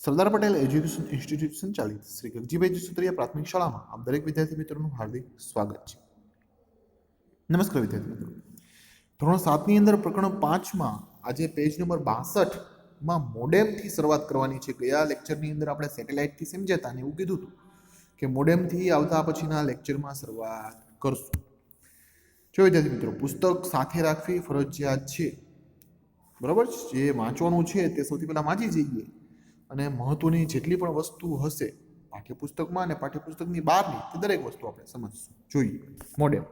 Sardar Patel education institute સંચાલિત શ્રી ગગજીભાઈ સુત્રિયા પ્રાથમિક શાળામાં આપ દરેક વિદ્યાર્થી મિત્રોનું હાર્દિક સ્વાગત છે. નમસ્કાર વિદ્યાર્થી મિત્રો. ધોરણ 7ની અંદર પ્રકરણ 5માં આજે પેજ નંબર 62માં મોડેમથી શરૂઆત કરવાની છે. ગયા લેક્ચરની અંદર આપણે સેટેલાઇટથી સમજ્યા હતા અને એવું કીધું હતું કે મોડેમથી આવતા પછીના લેક્ચરમાં શરૂઆત કરશું. જો વિદ્યાર્થી મિત્રો, પુસ્તક સાથે રાખવી ફરજિયાત છે, બરાબર. જે વાંચવાનું છે તે સૌથી પહેલાં વાંચી જઈએ અને મહત્વની જેટલી પણ વસ્તુ હશે પાઠ્યપુસ્તકમાં અને પાઠ્યપુસ્તકની બહારની તે દરેક વસ્તુ આપણે સમજીશું. જોઈએ મોડેમ.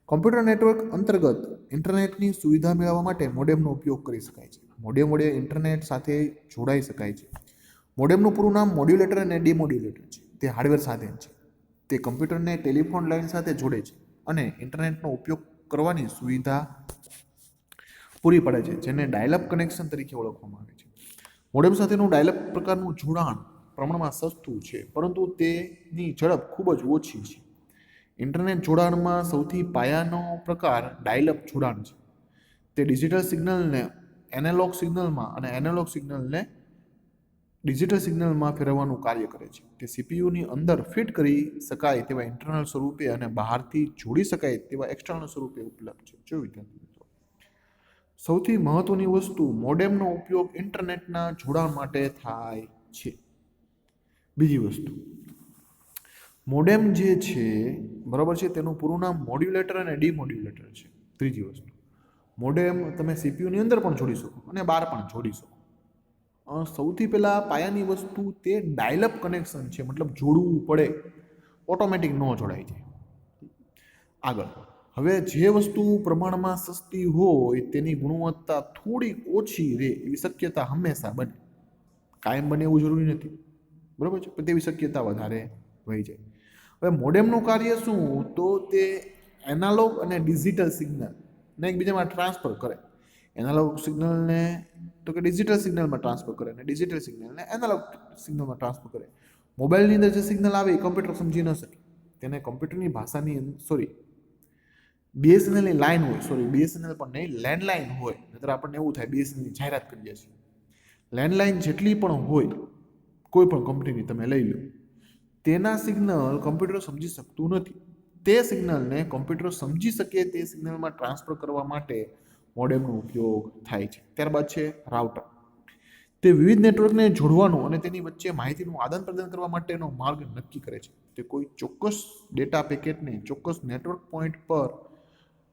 કમ્પ્યુટર નેટવર્ક અંતર્ગત ઇન્ટરનેટની સુવિધા મેળવવા માટે મોડેમનો ઉપયોગ કરી શકાય છે. મોડેમ વડે ઇન્ટરનેટ સાથે જોડાઈ શકાય છે. મોડેમનું પૂરું નામ મોડ્યુલેટર અને ડિમોડ્યુલેટર છે. તે હાર્ડવેર સાધન છે. તે કમ્પ્યુટરને ટેલિફોન લાઇન સાથે જોડે છે અને ઇન્ટરનેટનો ઉપયોગ કરવાની સુવિધા પૂરી પડે છે, જેને ડાયલ-અપ કનેક્શન તરીકે ઓળખવામાં આવે છે. મોડેમ સાથેનું ડાયલ-અપ પ્રકારનું જોડાણ પ્રમાણમાં સસ્તું છે, પરંતુ તેની ઝડપ ખૂબ જ ઓછી છે. ઇન્ટરનેટ જોડાણમાં સૌથી પાયાનો પ્રકાર ડાયલ-અપ જોડાણ છે. તે ડિજિટલ સિગ્નલને એનાલોગ સિગ્નલમાં અને એનાલોગ સિગ્નલને ડિજિટલ સિગ્નલમાં ફેરવવાનું કાર્ય કરે છે. તે સીપીયુની અંદર ફિટ કરી શકાય તેવા ઇન્ટરનલ સ્વરૂપે અને બહારથી જોડી શકાય તેવા એક્સટર્નલ સ્વરૂપે ઉપલબ્ધ છે. જો વિદ્યાર્થી મિત્રો, સૌથી મહત્વની વસ્તુ મોડેમનો ઉપયોગ ઇન્ટરનેટના જોડાણ માટે થાય છે. બીજી વસ્તુ, મોડેમ જે છે, બરાબર છે, તેનું પૂરું નામ મોડ્યુલેટર અને ડિમોડ્યુલેટર છે. ત્રીજી વસ્તુ, મોડેમ તમે સીપીયુની અંદર પણ જોડી શકો અને બહાર પણ જોડી શકો. સૌથી પહેલાં પાયાની વસ્તુ તે ડાયલ-અપ કનેક્શન છે, મતલબ જોડવું પડે, ઓટોમેટિક ન જોડાઈ જાય. આગળ, હવે જે વસ્તુ પ્રમાણમાં સસ્તી હોય તેની ગુણવત્તા થોડી ઓછી રહે એવી શક્યતા હંમેશા બને. કાયમ બને એવું જરૂરી નથી, બરાબર છે, પણ તેવી શક્યતા વધારે વહી જાય. હવે મોડેમનું કાર્ય શું? તો તે એનાલોગ અને ડિજિટલ સિગ્નલને એકબીજામાં ટ્રાન્સફર કરે. એનાલોગ સિગ્નલને તો કે ડિજિટલ સિગ્નલમાં ટ્રાન્સફર કરે અને ડિજિટલ સિગ્નલને એનાલોગ સિગ્નલમાં ટ્રાન્સફર કરે. મોબાઈલની અંદર જે સિગ્નલ આવે એ કમ્પ્યુટર સમજી ન શકે. તેને કમ્પ્યુટરની ભાષાની બીએસએનએલની લાઈન હોય, બીએસએનએલ પણ નહીં, લેન્ડલાઇન હોય. નહીતર આપણને એવું થાય બીએસએનએલની જાહેરાત કરીએ છીએ. લેન્ડલાઇન જેટલી પણ હોય, કોઈ પણ કંપનીની તમે લઈ લો, તેના સિગ્નલ કમ્પ્યુટર સમજી શકતું નથી. તે સિગ્નલને કમ્પ્યુટર સમજી શકે તે સિગ્નલમાં ટ્રાન્સફર કરવા માટે મોડેમનો ઉપયોગ થાય છે. ત્યારબાદ છે રાઉટર. તે વિવિધ નેટવર્કને જોડવાનું અને તેની વચ્ચે માહિતીનું આદાન પ્રદાન કરવા માટેનો માર્ગ નક્કી કરે છે. તે કોઈ ચોક્કસ ડેટા પેકેટને ચોક્કસ નેટવર્ક પોઈન્ટ પર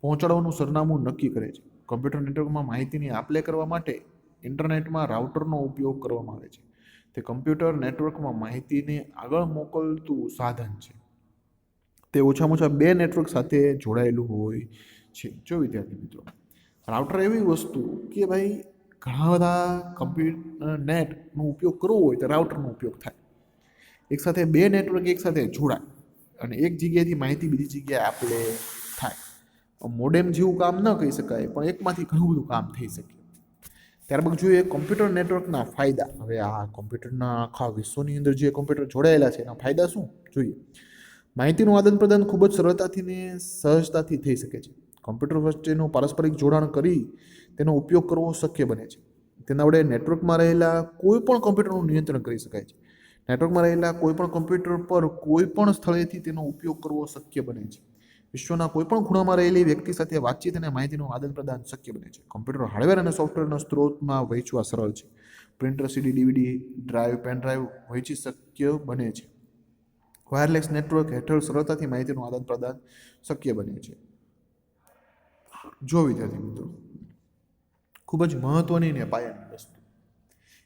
પહોંચાડવાનું સરનામું નક્કી કરે છે. કમ્પ્યુટર નેટવર્કમાં માહિતીની આપ-લે કરવા માટે ઇન્ટરનેટમાં રાઉટરનો ઉપયોગ કરવામાં આવે છે. તે કમ્પ્યુટર નેટવર્કમાં માહિતીને આગળ મોકલતું સાધન છે. તે ઓછામાં ઓછા 2 નેટવર્ક સાથે જોડાયેલું હોય છે. જો વિદ્યાર્થી મિત્રો, રાઉટર એવી વસ્તુ કે ભાઈ ઘણા બધા કમ્પ્યુટર નેટનો ઉપયોગ કરવો હોય તો રાઉટરનો ઉપયોગ થાય. એક સાથે 2 નેટવર્ક એક સાથે જોડાય અને એક જગ્યાએથી માહિતી બીજી જગ્યાએ આપ-લે થાય. મોડેમ જેવું કામ ન કહી શકાય, પણ એકમાંથી ઘણું બધું કામ થઈ શકે. ત્યારબાદ જોઈએ કમ્પ્યુટર નેટવર્કના ફાયદા. હવે આ કમ્પ્યુટરના આખા વિશ્વની અંદર જે કમ્પ્યુટર જોડાયેલા છે એના ફાયદા શું જોઈએ. માહિતીનું આદાન પ્રદાન ખૂબ જ સરળતાથી ને સહજતાથી થઈ શકે છે. કમ્પ્યુટર વચ્ચેનું પારસ્પરિક જોડાણ કરી તેનો ઉપયોગ કરવો શક્ય બને છે. તેના વડે નેટવર્કમાં રહેલા કોઈ પણ કમ્પ્યુટરનું નિયંત્રણ કરી શકાય છે. નેટવર્કમાં રહેલા કોઈ પણ કમ્પ્યુટર પર કોઈ પણ સ્થળેથી તેનો ઉપયોગ કરવો શક્ય બને છે. વિશ્વના કોઈ પણ ખૂણામાં રહેલી વ્યક્તિ સાથે વાતચીત અને માહિતીનું આદાન પ્રદાન શક્ય બને છે. કમ્પ્યુટર હાર્ડવેર અને સોફ્ટવેરના સ્ત્રોતમાં વહેંચવા સરળ છે. પ્રિન્ટર, સીડી, ડીવીડી ડ્રાઈવ, પેન ડ્રાઈવ વહેંચી શક્ય બને છે. વાયરલેસ નેટવર્ક હેઠળ સરળતાથી માહિતીનું આદાન પ્રદાન શક્ય બને છે. જો વિદ્યાર્થી મિત્રો, ખૂબ જ મહત્વની ને પાયાની વસ્તુ.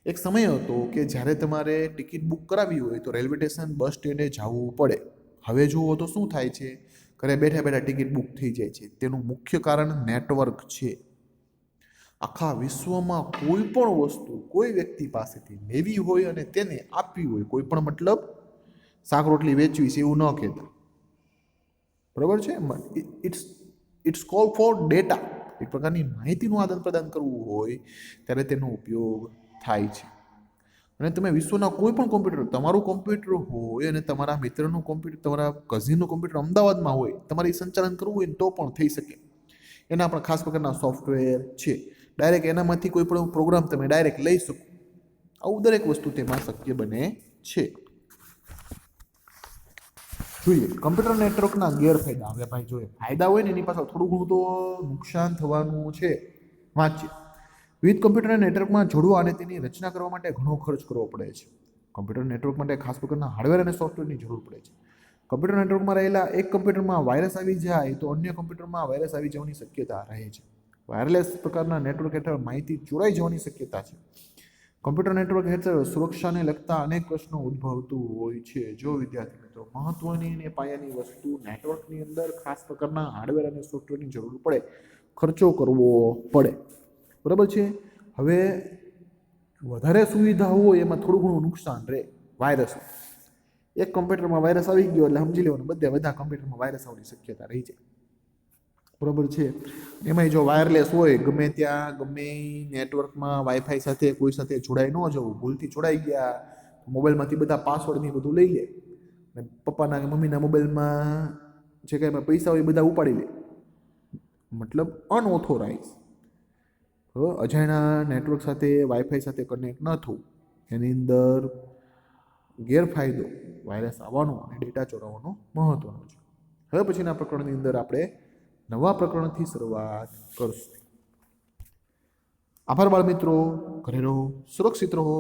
એક સમય હતો કે જ્યારે તમારે ટિકિટ બુક કરાવવી હોય તો રેલવે સ્ટેશન, બસ સ્ટેન્ડે જવું પડે. હવે જુઓ તો શું થાય છે, ઘરે બેઠા બેઠા ટિકિટ બુક થઈ જાય છે. તેનું મુખ્ય કારણ નેટવર્ક છે. આખા વિશ્વમાં કોઈ પણ વસ્તુ કોઈ વ્યક્તિ પાસેથી લેવી હોય અને તેને આપવી હોય, કોઈ પણ મતલબ શાક રોટલી વેચવી છે એવું ન કહેતા, બરાબર છે. It's call for data. એક પ્રકારની માહિતીનું આદાન પ્રદાન કરવું હોય ત્યારે તેનો ઉપયોગ થાય છે. અને તમે વિશ્વના કોઈ પણ કોમ્પ્યુટર, તમારું કોમ્પ્યુટર હોય અને તમારા મિત્રનું કોમ્પ્યુટર, તમારા કઝિનનું કોમ્પ્યુટર અમદાવાદમાં હોય, તમારે સંચાલન કરવું હોય તો પણ થઈ શકે. એના પણ ખાસ પ્રકારના સોફ્ટવેર છે. ડાયરેક્ટ એનામાંથી કોઈ પણ પ્રોગ્રામ તમે ડાયરેક્ટ લઈ શકો. આવું દરેક વસ્તુ તેમાં શક્ય બને છે. જોઈએ કમ્પ્યુટર નેટવર્કના ગેરફાયદા. હવે ભાઈ જોઈએ ફાયદા હોય ને એની પાછળ થોડું ઘણું તો નુકસાન થવાનું છે. વાંચીએ. વિવિધ કમ્પ્યુટર નેટવર્કમાં જોડવા અને તેની રચના કરવા માટે ઘણો ખર્ચ કરવો પડે છે. કમ્પ્યુટર નેટવર્ક માટે ખાસ પ્રકારના હાર્ડવેર અને સોફ્ટવેરની જરૂર પડે છે. કમ્પ્યુટર નેટવર્કમાં રહેલા એક કમ્પ્યુટરમાં વાયરસ આવી જાય તો અન્ય કમ્પ્યુટરમાં વાયરસ આવી જવાની શક્યતા રહે છે. વાયરલેસ પ્રકારના નેટવર્ક હેઠળ માહિતી ચોરાઈ જવાની શક્યતા છે. કમ્પ્યુટર નેટવર્ક હેઠળ સુરક્ષાને લગતા અનેક પ્રશ્નો ઉદ્ભવતું હોય છે. જો વિદ્યાર્થી મિત્રો મહત્વની અને પાયાની વસ્તુ નેટવર્કની અંદર ખાસ પ્રકારના હાર્ડવેર અને સોફ્ટવેરની જરૂર પડે, ખર્ચો કરવો પડે. બરાબર છે. હવે વધારે સુવિધા હોય એમાં થોડું ઘણું નુકસાન રહે. વાયરસ એક કમ્પ્યુટરમાં વાયરસ આવી ગયો એટલે સમજી લેવાનું બધા કમ્પ્યુટરમાં વાયરસ આવવાની શક્યતા રહી જાય. બરાબર છે. એમાંય જો વાયરલેસ હોય ગમે ત્યાં ગમે નેટવર્કમાં વાઈફાઈ સાથે કોઈ સાથે જોડાઈ ન જવું, ભૂલથી જોડાઈ ગયા મોબાઈલમાંથી બધા પાસવર્ડ ને બધું લઈ લે અને પપ્પાના કે મમ્મીના મોબાઈલમાં જે કાંઈ પૈસા હોય એ બધા ઉપાડી લે, મતલબ અનઓથોરાઇઝ. અજાણ્યા નેટવર્ક સાથે વાઈફાઈ સાથે કનેક્ટ ન થવું એની અંદર ગેરફાયદો વાયરસ આવવાનો અને ડેટા ચોરાવવાનો મહત્વનો છે. હવે પછીના પ્રકરણની અંદર આપણે નવા પ્રકરણથી શરૂઆત કરશું. આભાર બાળ મિત્રો. ઘરે રહો, સુરક્ષિત રહો.